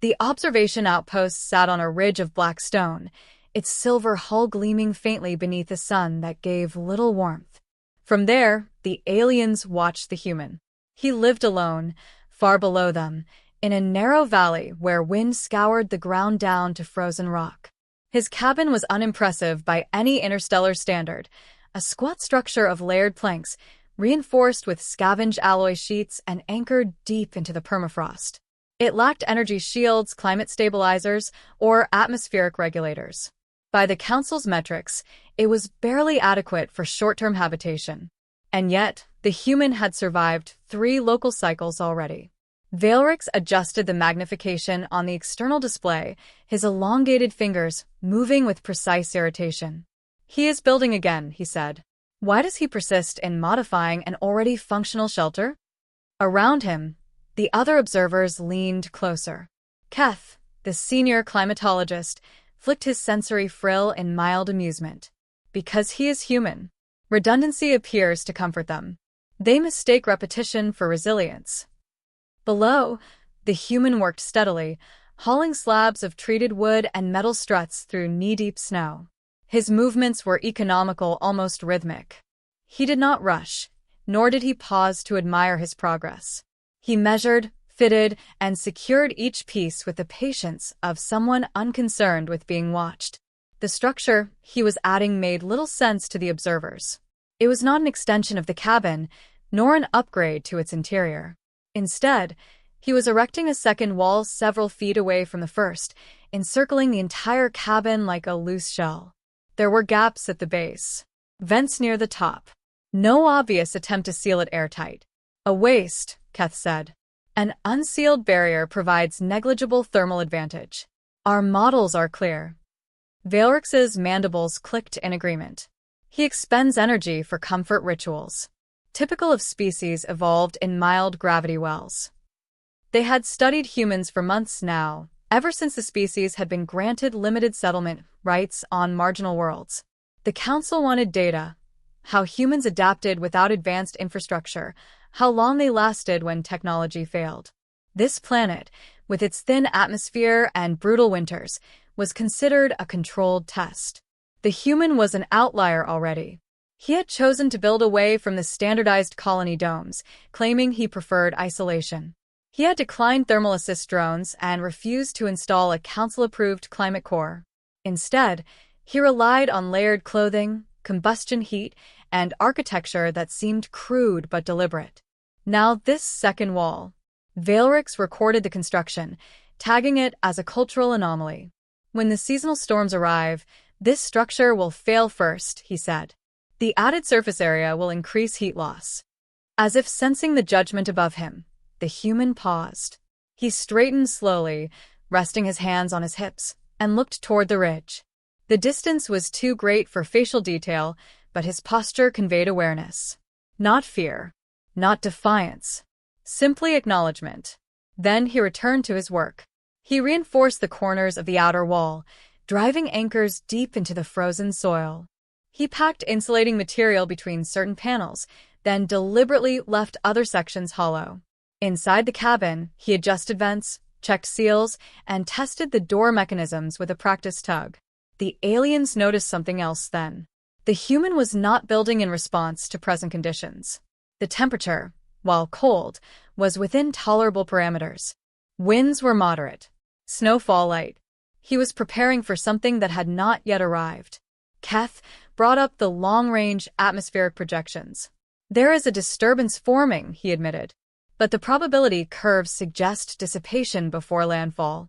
The observation outpost sat on a ridge of black stone, its silver hull gleaming faintly beneath a sun that gave little warmth. From there, the aliens watched the human. He lived alone, far below them, in a narrow valley where wind scoured the ground down to frozen rock. His cabin was unimpressive by any interstellar standard, a squat structure of layered planks, reinforced with scavenged alloy sheets and anchored deep into the permafrost. It lacked energy shields, climate stabilizers, or atmospheric regulators. By the Council's metrics, it was barely adequate for short-term habitation. And yet, the human had survived 3 local cycles already. Valrix adjusted the magnification on the external display, his elongated fingers moving with precise irritation. "He is building again," he said. "Why does he persist in modifying an already functional shelter?" Around him, the other observers leaned closer. Keth, the senior climatologist, flicked his sensory frill in mild amusement. Because he is human, redundancy appears to comfort them. They mistake repetition for resilience. Below, the human worked steadily, hauling slabs of treated wood and metal struts through knee-deep snow. His movements were economical, almost rhythmic. He did not rush, nor did he pause to admire his progress. He measured, fitted, and secured each piece with the patience of someone unconcerned with being watched. The structure he was adding made little sense to the observers. It was not an extension of the cabin, nor an upgrade to its interior. Instead, he was erecting a second wall several feet away from the first, encircling the entire cabin like a loose shell. There were gaps at the base, vents near the top. No obvious attempt to seal it airtight. "A waste," Keth said. "An unsealed barrier provides negligible thermal advantage. Our models are clear." Valrix's mandibles clicked in agreement. He expends energy for comfort rituals, typical of species evolved in mild gravity wells. They had studied humans for months now, ever since the species had been granted limited settlement rights on marginal worlds. The Council wanted data: how humans adapted without advanced infrastructure, how long they lasted when technology failed. This planet, with its thin atmosphere and brutal winters, was considered a controlled test. The human was an outlier already. He had chosen to build away from the standardized colony domes, claiming he preferred isolation. He had declined thermal assist drones and refused to install a council-approved climate core. Instead, he relied on layered clothing, combustion heat, and architecture that seemed crude but deliberate. Now this second wall. Valrix recorded the construction, tagging it as a cultural anomaly. "When the seasonal storms arrive, this structure will fail first," he said. "The added surface area will increase heat loss." As if sensing the judgment above him, the human paused. He straightened slowly, resting his hands on his hips, and looked toward the ridge. The distance was too great for facial detail, but his posture conveyed awareness. Not fear, not defiance, simply acknowledgement. Then he returned to his work. He reinforced the corners of the outer wall, driving anchors deep into the frozen soil. He packed insulating material between certain panels, then deliberately left other sections hollow. Inside the cabin, he adjusted vents, checked seals, and tested the door mechanisms with a practice tug. The aliens noticed something else then. The human was not building in response to present conditions. The temperature, while cold, was within tolerable parameters. Winds were moderate, snowfall light. He was preparing for something that had not yet arrived. Keth brought up the long-range atmospheric projections. "There is a disturbance forming," he admitted, "but the probability curves suggest dissipation before landfall."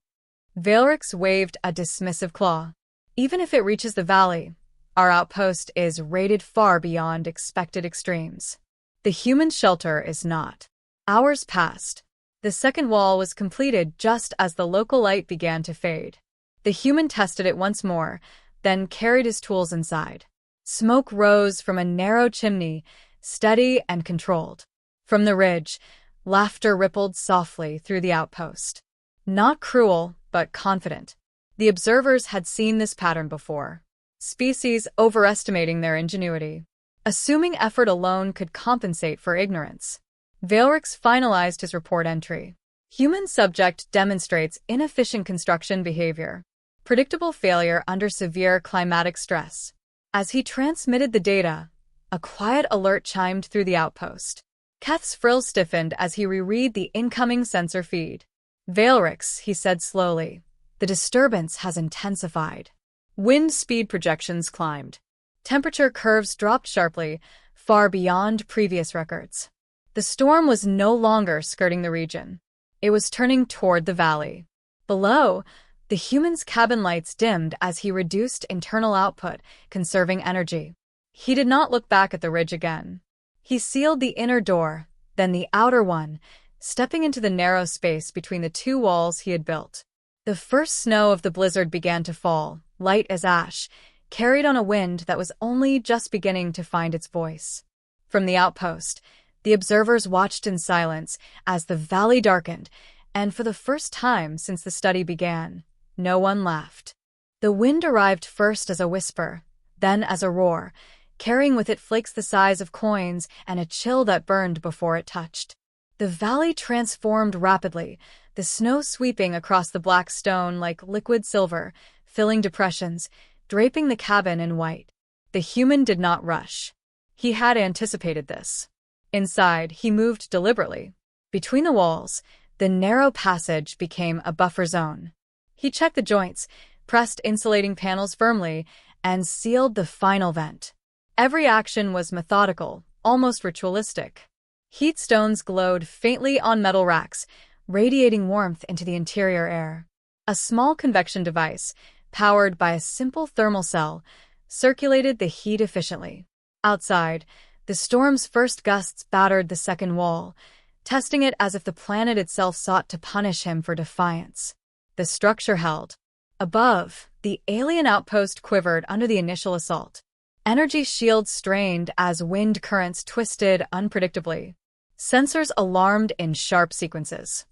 Valrix waved a dismissive claw. "Even if it reaches the valley, our outpost is rated far beyond expected extremes. The human shelter is not." Hours passed. The second wall was completed just as the local light began to fade. The human tested it once more, then carried his tools inside. Smoke rose from a narrow chimney, steady and controlled. From the ridge, laughter rippled softly through the outpost. Not cruel, but confident. The observers had seen this pattern before. Species overestimating their ingenuity, assuming effort alone could compensate for ignorance. Valrix finalized his report entry. Human subject demonstrates inefficient construction behavior. Predictable failure under severe climatic stress. As he transmitted the data, a quiet alert chimed through the outpost. Keth's frills stiffened as he reread the incoming sensor feed. "Valrix," he said slowly, "the disturbance has intensified." Wind speed projections climbed. Temperature curves dropped sharply, far beyond previous records. The storm was no longer skirting the region. It was turning toward the valley. Below, the human's cabin lights dimmed as he reduced internal output, conserving energy. He did not look back at the ridge again. He sealed the inner door, then the outer one, stepping into the narrow space between the two walls he had built. The first snow of the blizzard began to fall, light as ash, carried on a wind that was only just beginning to find its voice. From the outpost, the observers watched in silence as the valley darkened, and for the first time since the study began, no one laughed. The wind arrived first as a whisper, then as a roar, carrying with it flakes the size of coins and a chill that burned before it touched. The valley transformed rapidly, the snow sweeping across the black stone like liquid silver, filling depressions, draping the cabin in white. The human did not rush. He had anticipated this. Inside, he moved deliberately. Between the walls, the narrow passage became a buffer zone. He checked the joints, pressed insulating panels firmly, and sealed the final vent. Every action was methodical, almost ritualistic. Heat stones glowed faintly on metal racks, radiating warmth into the interior air. A small convection device, powered by a simple thermal cell, circulated the heat efficiently. Outside, the storm's first gusts battered the second wall, testing it as if the planet itself sought to punish him for defiance. The structure held. Above, the alien outpost quivered under the initial assault. Energy shields strained as wind currents twisted unpredictably. Sensors alarmed in sharp sequences.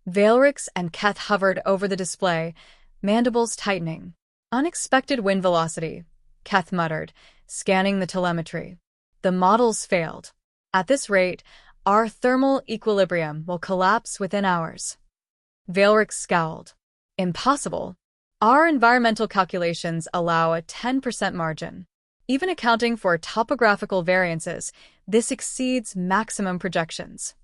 Valrix and Keth hovered over the display, mandibles tightening. "Unexpected wind velocity," Keth muttered, scanning the telemetry. "The models failed. At this rate, our thermal equilibrium will collapse within hours." Valrix scowled. "Impossible. Our environmental calculations allow a 10% margin. Even accounting for topographical variances, this exceeds maximum projections."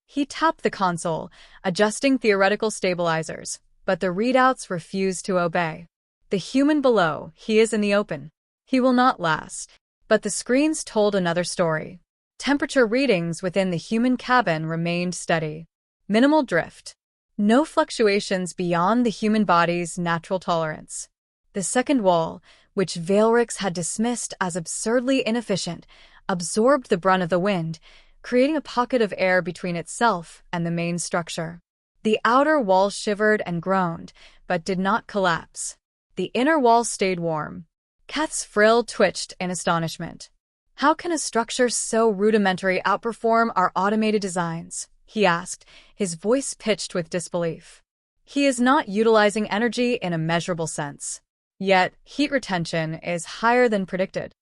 He tapped the console, adjusting theoretical stabilizers, but the readouts refused to obey. The human below, he is in the open. He will not last. But the screens told another story. Temperature readings within the human cabin remained steady. Minimal drift. No fluctuations beyond the human body's natural tolerance. The second wall, which Valrix had dismissed as absurdly inefficient, absorbed the brunt of the wind, creating a pocket of air between itself and the main structure. The outer wall shivered and groaned, but did not collapse. The inner wall stayed warm. Keth's frill twitched in astonishment. "How can a structure so rudimentary outperform our automated designs?" he asked, his voice pitched with disbelief. "He is not utilizing energy in a measurable sense. Yet, heat retention is higher than predicted."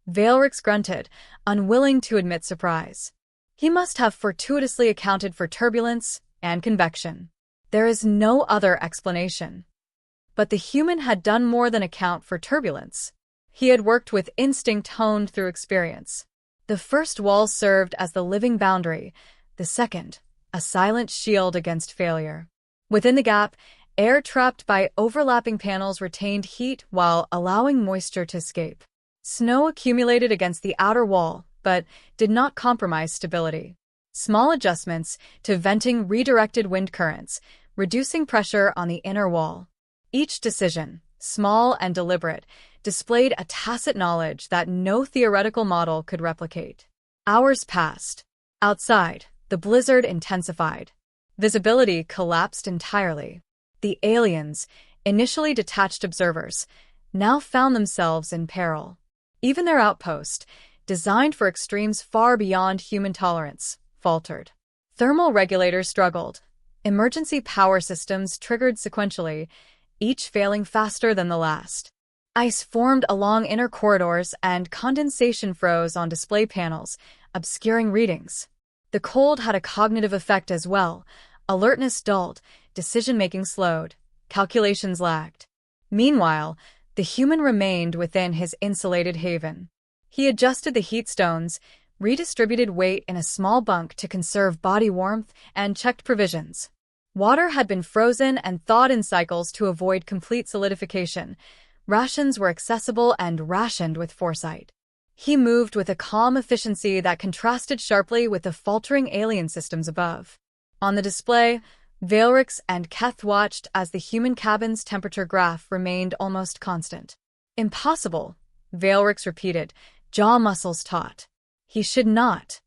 Valrix grunted, unwilling to admit surprise. He must have fortuitously accounted for turbulence and convection. There is no other explanation. But the human had done more than account for turbulence. He had worked with instinct honed through experience. The first wall served as the living boundary, the second, a silent shield against failure. Within the gap, air trapped by overlapping panels retained heat while allowing moisture to escape. Snow accumulated against the outer wall, but did not compromise stability. Small adjustments to venting redirected wind currents, reducing pressure on the inner wall. Each decision, small and deliberate, displayed a tacit knowledge that no theoretical model could replicate. Hours passed. Outside, the blizzard intensified. Visibility collapsed entirely. The aliens, initially detached observers, now found themselves in peril. Even their outpost, designed for extremes far beyond human tolerance, faltered. Thermal regulators struggled. Emergency power systems triggered sequentially, each failing faster than the last. Ice formed along inner corridors and condensation froze on display panels, obscuring readings. The cold had a cognitive effect as well, Alertness dulled, decision-making slowed, calculations lagged. Meanwhile, the human remained within his insulated haven. He adjusted the heat stones, redistributed weight in a small bunk to conserve body warmth, and checked provisions. Water had been frozen and thawed in cycles to avoid complete solidification. Rations were accessible and rationed with foresight. He moved with a calm efficiency that contrasted sharply with the faltering alien systems above. On the display, Veilrix and Keth watched as the human cabin's temperature graph remained almost constant. "Impossible," Veilrix repeated, jaw muscles taut. "He should not."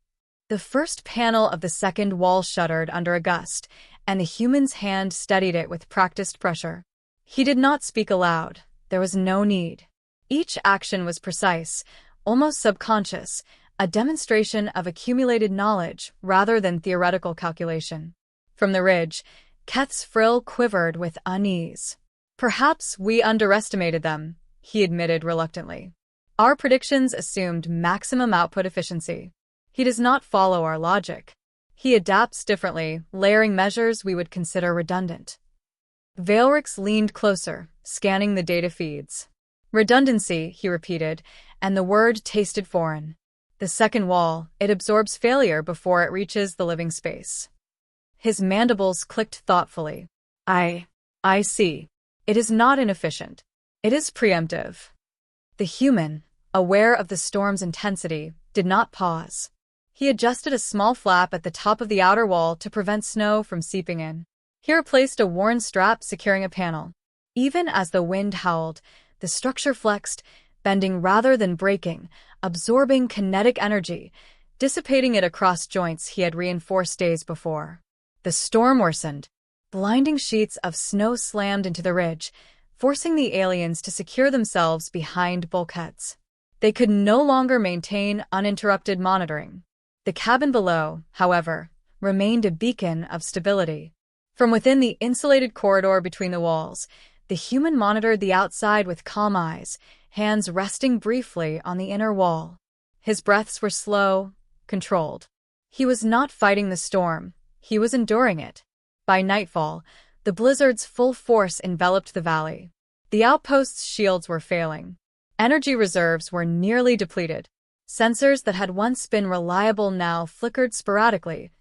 The first panel of the second wall shuddered under a gust, and the human's hand steadied it with practiced pressure. He did not speak aloud. There was no need. Each action was precise, almost subconscious, a demonstration of accumulated knowledge rather than theoretical calculation. From the ridge, Keth's frill quivered with unease. "Perhaps we underestimated them," he admitted reluctantly. "Our predictions assumed maximum output efficiency. He does not follow our logic. He adapts differently, layering measures we would consider redundant." Veilrix leaned closer, scanning the data feeds. "Redundancy," he repeated, and the word tasted foreign. "The second wall, it absorbs failure before it reaches the living space." His mandibles clicked thoughtfully. I see. It is not inefficient. It is preemptive." The human, aware of the storm's intensity, did not pause. He adjusted a small flap at the top of the outer wall to prevent snow from seeping in. He replaced a worn strap securing a panel. Even as the wind howled, the structure flexed, bending rather than breaking, absorbing kinetic energy, dissipating it across joints he had reinforced days before. The storm worsened. Blinding sheets of snow slammed into the ridge, forcing the aliens to secure themselves behind bulkheads. They could no longer maintain uninterrupted monitoring. The cabin below, however, remained a beacon of stability. From within the insulated corridor between the walls, the human monitored the outside with calm eyes, hands resting briefly on the inner wall. His breaths were slow, controlled. He was not fighting the storm. He was enduring it. By nightfall, the blizzard's full force enveloped the valley. The outpost's shields were failing. Energy reserves were nearly depleted. Sensors that had once been reliable now flickered sporadically,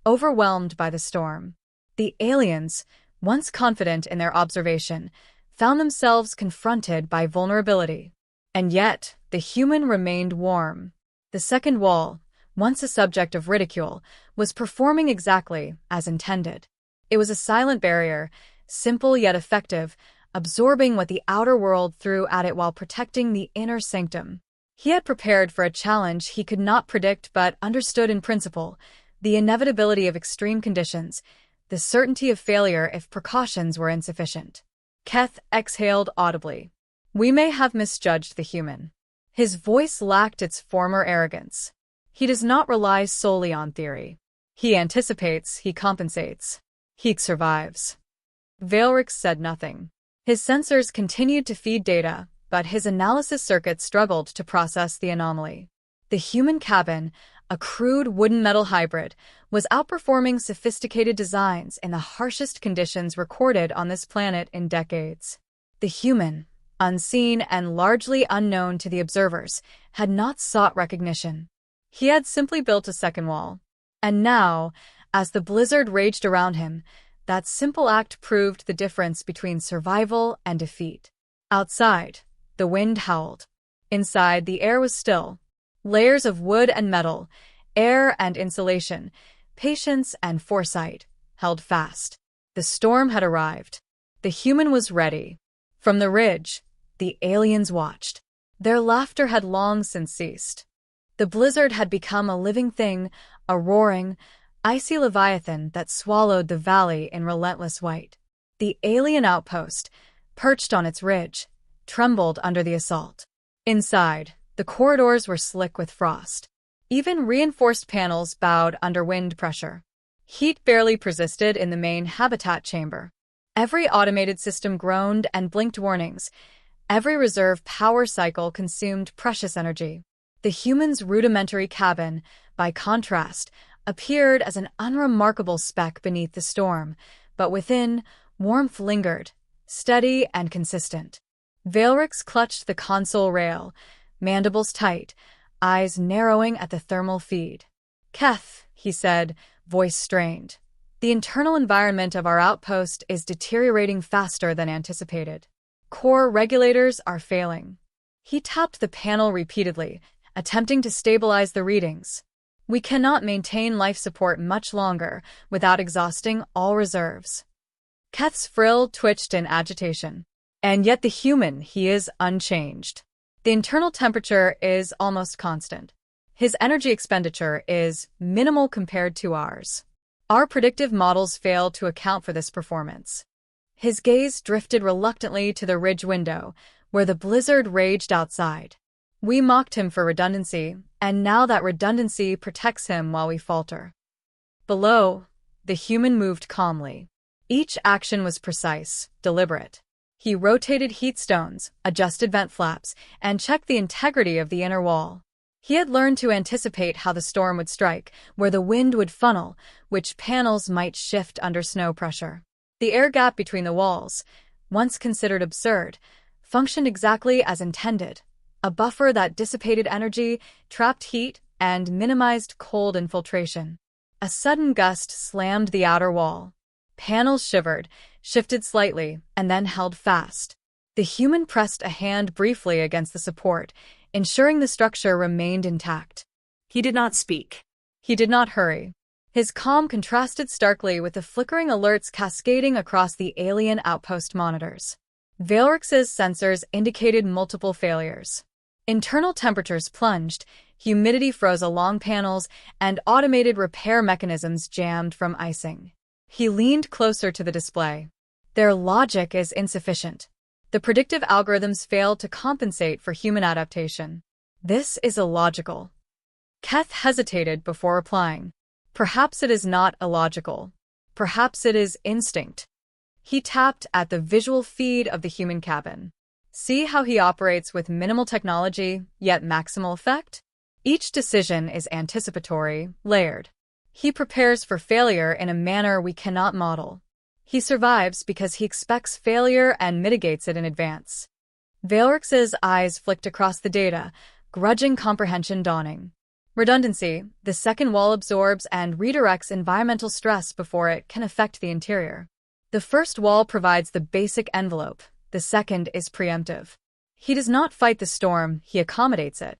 overwhelmed by the storm. The aliens, once confident in their observation, found themselves confronted by vulnerability. And yet, the human remained warm. The second wall, once a subject of ridicule, was performing exactly as intended. It was a silent barrier, simple yet effective, absorbing what the outer world threw at it while protecting the inner sanctum. He had prepared for a challenge he could not predict but understood in principle, the inevitability of extreme conditions, the certainty of failure if precautions were insufficient. Keth exhaled audibly. "We may have misjudged the human." His voice lacked its former arrogance. "He does not rely solely on theory. He anticipates, he compensates. He survives." Veilrix said nothing. His sensors continued to feed data, but his analysis circuits struggled to process the anomaly. The human cabin, a crude wooden-metal hybrid, was outperforming sophisticated designs in the harshest conditions recorded on this planet in decades. The human, unseen and largely unknown to the observers, had not sought recognition. He had simply built a second wall. And now, as the blizzard raged around him, that simple act proved the difference between survival and defeat. Outside, the wind howled. Inside, the air was still. Layers of wood and metal, air and insulation, patience and foresight, held fast. The storm had arrived. The human was ready. From the ridge, the aliens watched. Their laughter had long since ceased. The blizzard had become a living thing, a roaring, icy leviathan that swallowed the valley in relentless white. The alien outpost, perched on its ridge, trembled under the assault. Inside, the corridors were slick with frost. Even reinforced panels bowed under wind pressure. Heat barely persisted in the main habitat chamber. Every automated system groaned and blinked warnings. Every reserve power cycle consumed precious energy. The human's rudimentary cabin, by contrast, appeared as an unremarkable speck beneath the storm, but within, warmth lingered, steady and consistent. Veilrix clutched the console rail, mandibles tight, eyes narrowing at the thermal feed. "Keth," he said, voice strained. "The internal environment of our outpost is deteriorating faster than anticipated. Core regulators are failing." He tapped the panel repeatedly, attempting to stabilize the readings. "We cannot maintain life support much longer without exhausting all reserves." Keth's frill twitched in agitation. "And yet the human, he is unchanged. The internal temperature is almost constant. His energy expenditure is minimal compared to ours. Our predictive models fail to account for this performance." His gaze drifted reluctantly to the ridge window, where the blizzard raged outside. "We mocked him for redundancy, and now that redundancy protects him while we falter." Below, the human moved calmly. Each action was precise, deliberate. He rotated heat stones, adjusted vent flaps, and checked the integrity of the inner wall. He had learned to anticipate how the storm would strike, where the wind would funnel, which panels might shift under snow pressure. The air gap between the walls, once considered absurd, functioned exactly as intended, a buffer that dissipated energy, trapped heat, and minimized cold infiltration. A sudden gust slammed the outer wall. Panels shivered, shifted slightly, and then held fast. The human pressed a hand briefly against the support, ensuring the structure remained intact. He did not speak. He did not hurry. His calm contrasted starkly with the flickering alerts cascading across the alien outpost monitors. Veilrix's sensors indicated multiple failures. Internal temperatures plunged, humidity froze along panels, and automated repair mechanisms jammed from icing. He leaned closer to the display. "Their logic is insufficient. The predictive algorithms failed to compensate for human adaptation. This is illogical." Keth hesitated before replying. "Perhaps it is not illogical. Perhaps it is instinct." He tapped at the visual feed of the human cabin. "See how he operates with minimal technology, yet maximal effect? Each decision is anticipatory, layered. He prepares for failure in a manner we cannot model. He survives because he expects failure and mitigates it in advance." Veilrix's eyes flicked across the data, grudging comprehension dawning. "Redundancy, the second wall absorbs and redirects environmental stress before it can affect the interior. The first wall provides the basic envelope, the second is preemptive. He does not fight the storm, he accommodates it."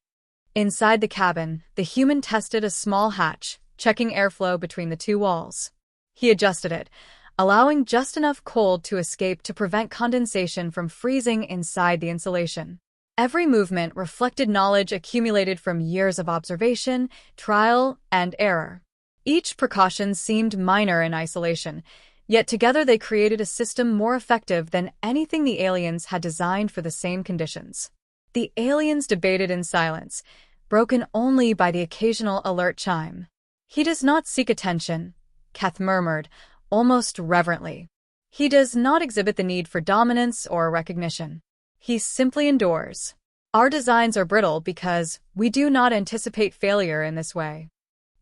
Inside the cabin, the human tested a small hatch, checking airflow between the two walls. He adjusted it, allowing just enough cold to escape to prevent condensation from freezing inside the insulation. Every movement reflected knowledge accumulated from years of observation, trial, and error. Each precaution seemed minor in isolation, yet together they created a system more effective than anything the aliens had designed for the same conditions. The aliens debated in silence, broken only by the occasional alert chime. "He does not seek attention," Keth murmured, almost reverently. "He does not exhibit the need for dominance or recognition. He simply endures. Our designs are brittle because we do not anticipate failure in this way."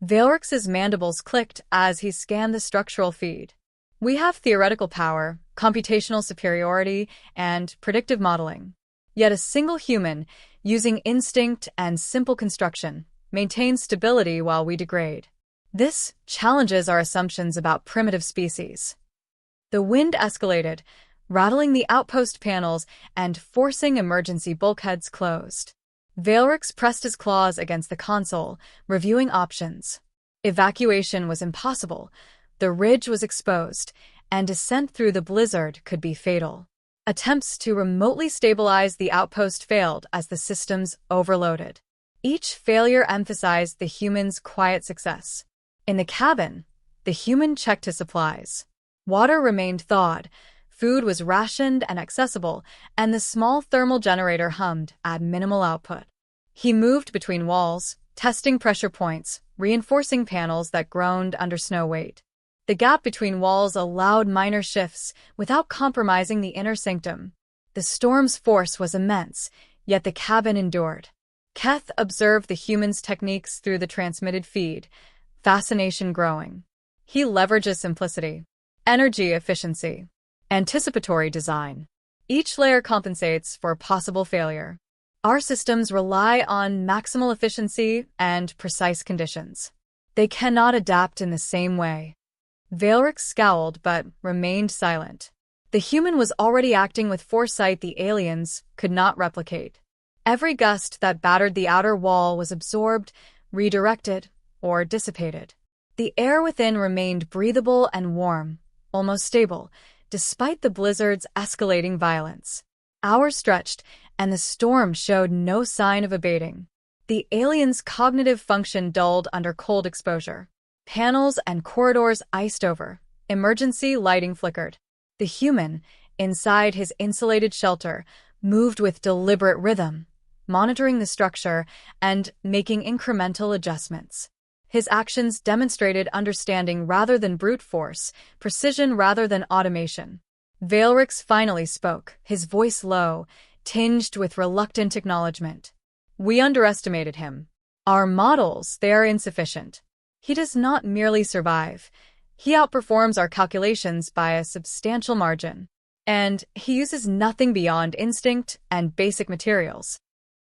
Veilrix's mandibles clicked as he scanned the structural feed. "We have theoretical power, computational superiority, and predictive modeling. Yet a single human, using instinct and simple construction, maintains stability while we degrade. This challenges our assumptions about primitive species." The wind escalated, rattling the outpost panels and forcing emergency bulkheads closed. Veilrix pressed his claws against the console, reviewing options. Evacuation was impossible, the ridge was exposed, and descent through the blizzard could be fatal. Attempts to remotely stabilize the outpost failed as the systems overloaded. Each failure emphasized the human's quiet success. In the cabin, the human checked his supplies. Water remained thawed, food was rationed and accessible, and the small thermal generator hummed at minimal output. He moved between walls, testing pressure points, reinforcing panels that groaned under snow weight. The gap between walls allowed minor shifts without compromising the inner sanctum. The storm's force was immense, yet the cabin endured. Keth observed the human's techniques through the transmitted feed, fascination growing. He leverages simplicity, energy efficiency, anticipatory design. Each layer compensates for possible failure. Our systems rely on maximal efficiency and precise conditions. They cannot adapt in the same way. Veilrix scowled but remained silent. The human was already acting with foresight the aliens could not replicate. Every gust that battered the outer wall was absorbed, redirected, or dissipated. The air within remained breathable and warm, almost stable, despite the blizzard's escalating violence. Hours stretched, and the storm showed no sign of abating. The aliens' cognitive function dulled under cold exposure. Panels and corridors iced over. Emergency lighting flickered. The human, inside his insulated shelter, moved with deliberate rhythm, monitoring the structure and making incremental adjustments. His actions demonstrated understanding rather than brute force, precision rather than automation. Veilrix finally spoke, his voice low, tinged with reluctant acknowledgement. We underestimated him. Our models, they are insufficient. He does not merely survive. He outperforms our calculations by a substantial margin. And he uses nothing beyond instinct and basic materials.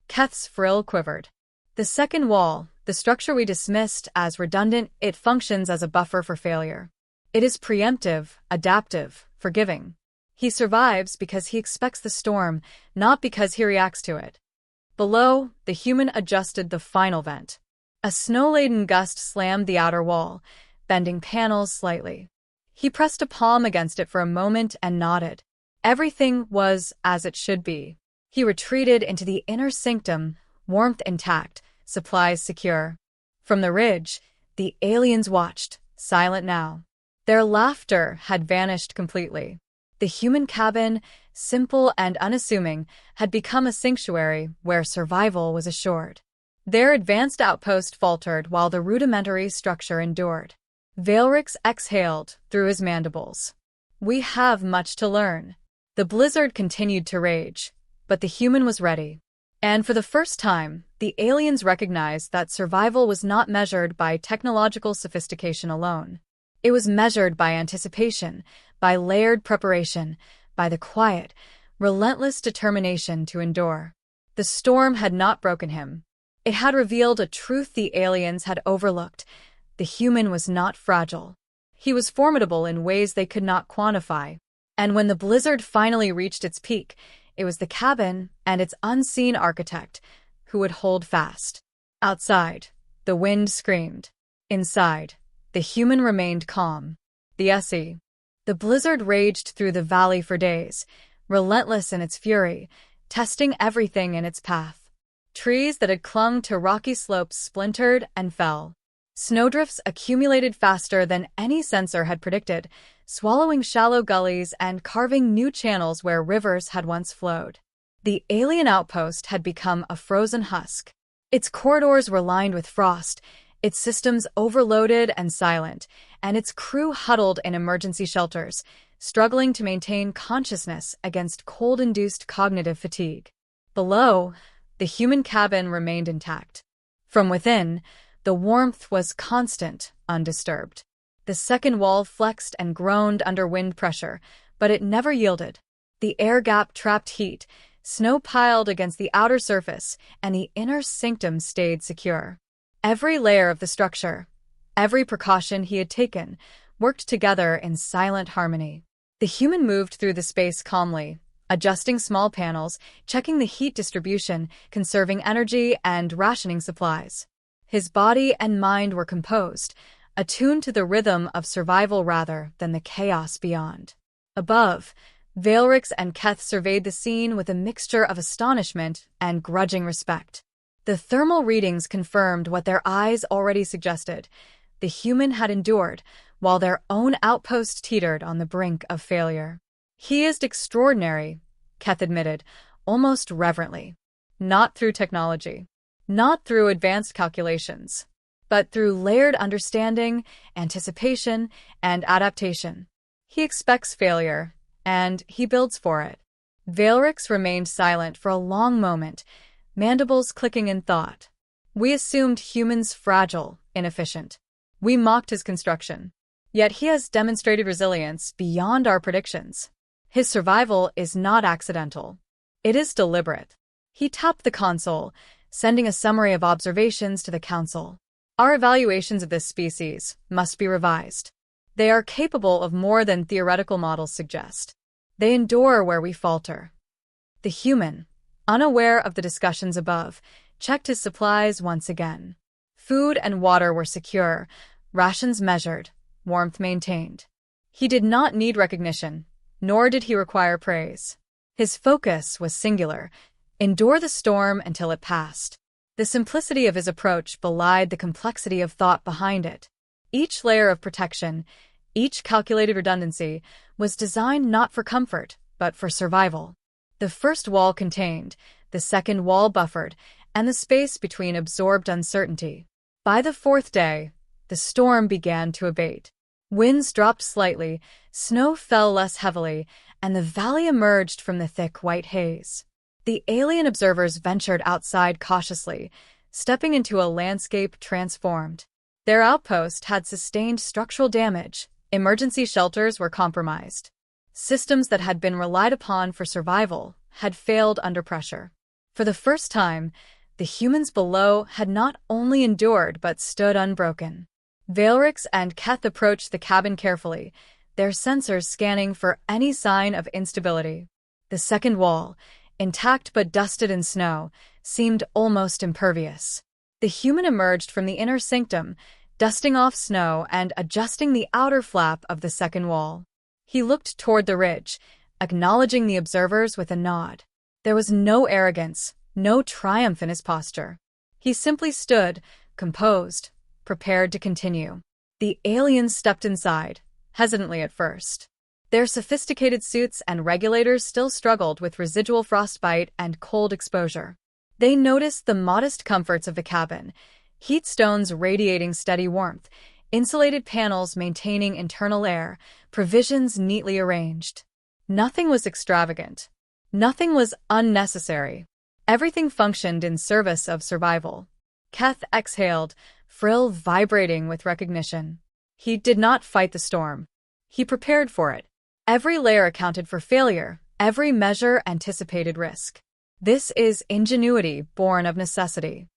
Keth's frill quivered. The second wall, the structure we dismissed as redundant, it functions as a buffer for failure. It is preemptive, adaptive, forgiving. He survives because he expects the storm, not because he reacts to it. Below, the human adjusted the final vent. A snow-laden gust slammed the outer wall, bending panels slightly. He pressed a palm against it for a moment and nodded. Everything was as it should be. He retreated into the inner sanctum, warmth intact, supplies secure. From the ridge, the aliens watched, silent now. Their laughter had vanished completely. The human cabin, simple and unassuming, had become a sanctuary where survival was assured. Their advanced outpost faltered while the rudimentary structure endured. Veilrix exhaled through his mandibles. We have much to learn. The blizzard continued to rage, but the human was ready. And for the first time, the aliens recognized that survival was not measured by technological sophistication alone. It was measured by anticipation, by layered preparation, by the quiet, relentless determination to endure. The storm had not broken him. It had revealed a truth the aliens had overlooked. The human was not fragile. He was formidable in ways they could not quantify. And when the blizzard finally reached its peak, it was the cabin and its unseen architect who would hold fast. Outside, the wind screamed. Inside, the human remained calm. The blizzard raged through the valley for days, relentless in its fury, testing everything in its path. Trees that had clung to rocky slopes splintered and fell. Snowdrifts accumulated faster than any sensor had predicted, swallowing shallow gullies and carving new channels where rivers had once flowed. The alien outpost had become a frozen husk. Its corridors were lined with frost, its systems overloaded and silent, and its crew huddled in emergency shelters, struggling to maintain consciousness against cold-induced cognitive fatigue. Below, the human cabin remained intact. From within, the warmth was constant, undisturbed. The second wall flexed and groaned under wind pressure, but it never yielded. The air gap trapped heat, snow piled against the outer surface, and the inner sanctum stayed secure. Every layer of the structure, every precaution he had taken, worked together in silent harmony. The human moved through the space calmly, adjusting small panels, checking the heat distribution, conserving energy, and rationing supplies. His body and mind were composed, attuned to the rhythm of survival rather than the chaos beyond. Above, Veilrix and Keth surveyed the scene with a mixture of astonishment and grudging respect. The thermal readings confirmed what their eyes already suggested. The human had endured, while their own outpost teetered on the brink of failure. He is extraordinary, Keth admitted, almost reverently. Not through technology, not through advanced calculations, but through layered understanding, anticipation, and adaptation. He expects failure, and he builds for it. Veilrix remained silent for a long moment, mandibles clicking in thought. We assumed humans fragile, inefficient. We mocked his construction. Yet he has demonstrated resilience beyond our predictions. His survival is not accidental. It is deliberate. He tapped the console, sending a summary of observations to the council. Our evaluations of this species must be revised. They are capable of more than theoretical models suggest. They endure where we falter. The human, unaware of the discussions above, checked his supplies once again. Food and water were secure, rations measured, warmth maintained. He did not need recognition, nor did he require praise. His focus was singular: endure the storm until it passed. The simplicity of his approach belied the complexity of thought behind it. Each layer of protection, each calculated redundancy, was designed not for comfort, but for survival. The first wall contained, the second wall buffered, and the space between absorbed uncertainty. By the fourth day, the storm began to abate. Winds dropped slightly, snow fell less heavily, and the valley emerged from the thick white haze. The alien observers ventured outside cautiously, stepping into a landscape transformed. Their outpost had sustained structural damage. Emergency shelters were compromised. Systems that had been relied upon for survival had failed under pressure. For the first time, the humans below had not only endured but stood unbroken. Valrix and Keth approached the cabin carefully, their sensors scanning for any sign of instability. The second wall, intact but dusted in snow, seemed almost impervious. The human emerged from the inner sanctum, dusting off snow and adjusting the outer flap of the second wall. He looked toward the ridge, acknowledging the observers with a nod. There was no arrogance, no triumph in his posture. He simply stood, composed, prepared to continue. The aliens stepped inside, hesitantly at first. Their sophisticated suits and regulators still struggled with residual frostbite and cold exposure. They noticed the modest comforts of the cabin: heat stones radiating steady warmth, insulated panels maintaining internal air, provisions neatly arranged. Nothing was extravagant. Nothing was unnecessary. Everything functioned in service of survival. Keth exhaled, frill vibrating with recognition. He did not fight the storm. He prepared for it. Every layer accounted for failure, every measure anticipated risk. This is ingenuity born of necessity.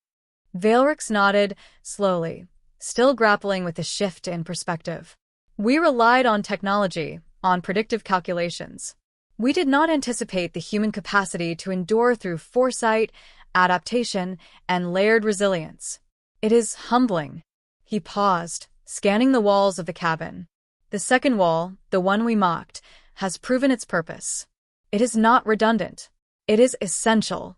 Valrix nodded, slowly, still grappling with the shift in perspective. We relied on technology, on predictive calculations. We did not anticipate the human capacity to endure through foresight, adaptation, and layered resilience. It is humbling. He paused, scanning the walls of the cabin. The second wall, the one we mocked, has proven its purpose. It is not redundant. It is essential.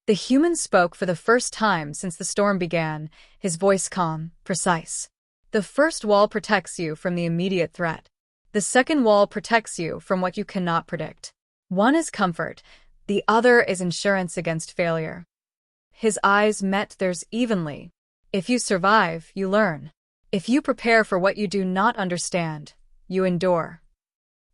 The human spoke for the first time since the storm began, his voice calm, precise. The first wall protects you from the immediate threat. The second wall protects you from what you cannot predict. One is comfort, the other is insurance against failure. His eyes met theirs evenly. If you survive, you learn. If you prepare for what you do not understand, you endure.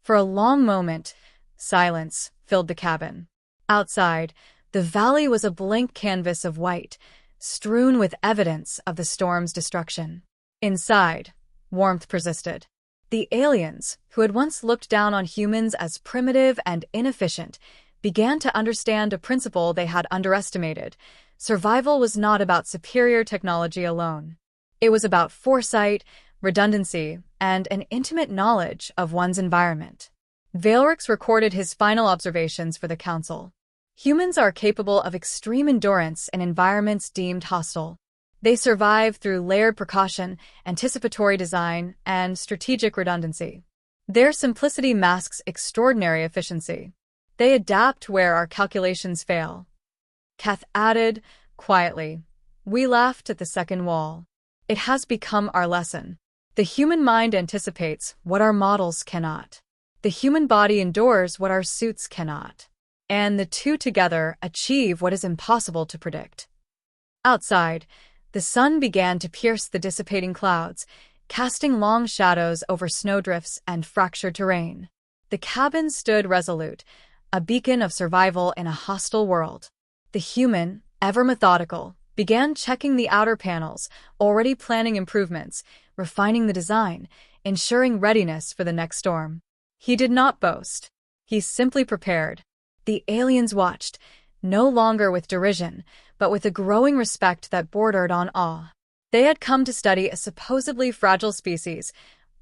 For a long moment, silence filled the cabin. Outside, the valley was a blank canvas of white, strewn with evidence of the storm's destruction. Inside, warmth persisted. The aliens, who had once looked down on humans as primitive and inefficient, began to understand a principle they had underestimated. Survival was not about superior technology alone. It was about foresight, redundancy, and an intimate knowledge of one's environment. Valrix recorded his final observations for the council. Humans are capable of extreme endurance in environments deemed hostile. They survive through layered precaution, anticipatory design, and strategic redundancy. Their simplicity masks extraordinary efficiency. They adapt where our calculations fail. Keth added, quietly, "We laughed at the second wall. It has become our lesson. The human mind anticipates what our models cannot. The human body endures what our suits cannot. And the two together achieve what is impossible to predict." Outside, the sun began to pierce the dissipating clouds, casting long shadows over snowdrifts and fractured terrain. The cabin stood resolute, a beacon of survival in a hostile world. The human, ever methodical, began checking the outer panels, already planning improvements, refining the design, ensuring readiness for the next storm. He did not boast. He simply prepared. The aliens watched, no longer with derision, but with a growing respect that bordered on awe. They had come to study a supposedly fragile species,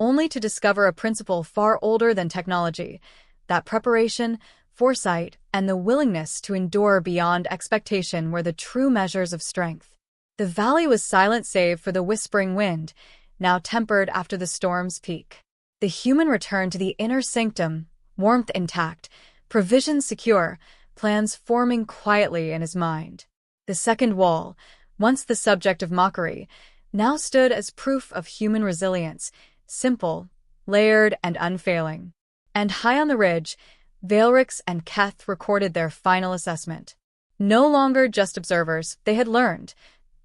only to discover a principle far older than technology, that preparation, foresight, and the willingness to endure beyond expectation were the true measures of strength. The valley was silent save for the whispering wind, now tempered after the storm's peak. The human returned to the inner sanctum, warmth intact, provisions secure, plans forming quietly in his mind. The second wall, once the subject of mockery, now stood as proof of human resilience, simple, layered, and unfailing. And high on the ridge, Valrix and Keth recorded their final assessment. No longer just observers, they had learned.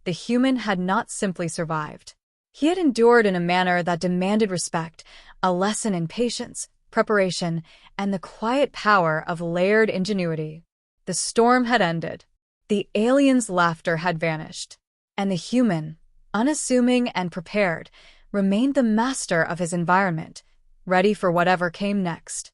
The human had not simply survived. He had endured in a manner that demanded respect, a lesson in patience, preparation, and the quiet power of layered ingenuity. The storm had ended. The alien's laughter had vanished. And the human, unassuming and prepared, remained the master of his environment, ready for whatever came next.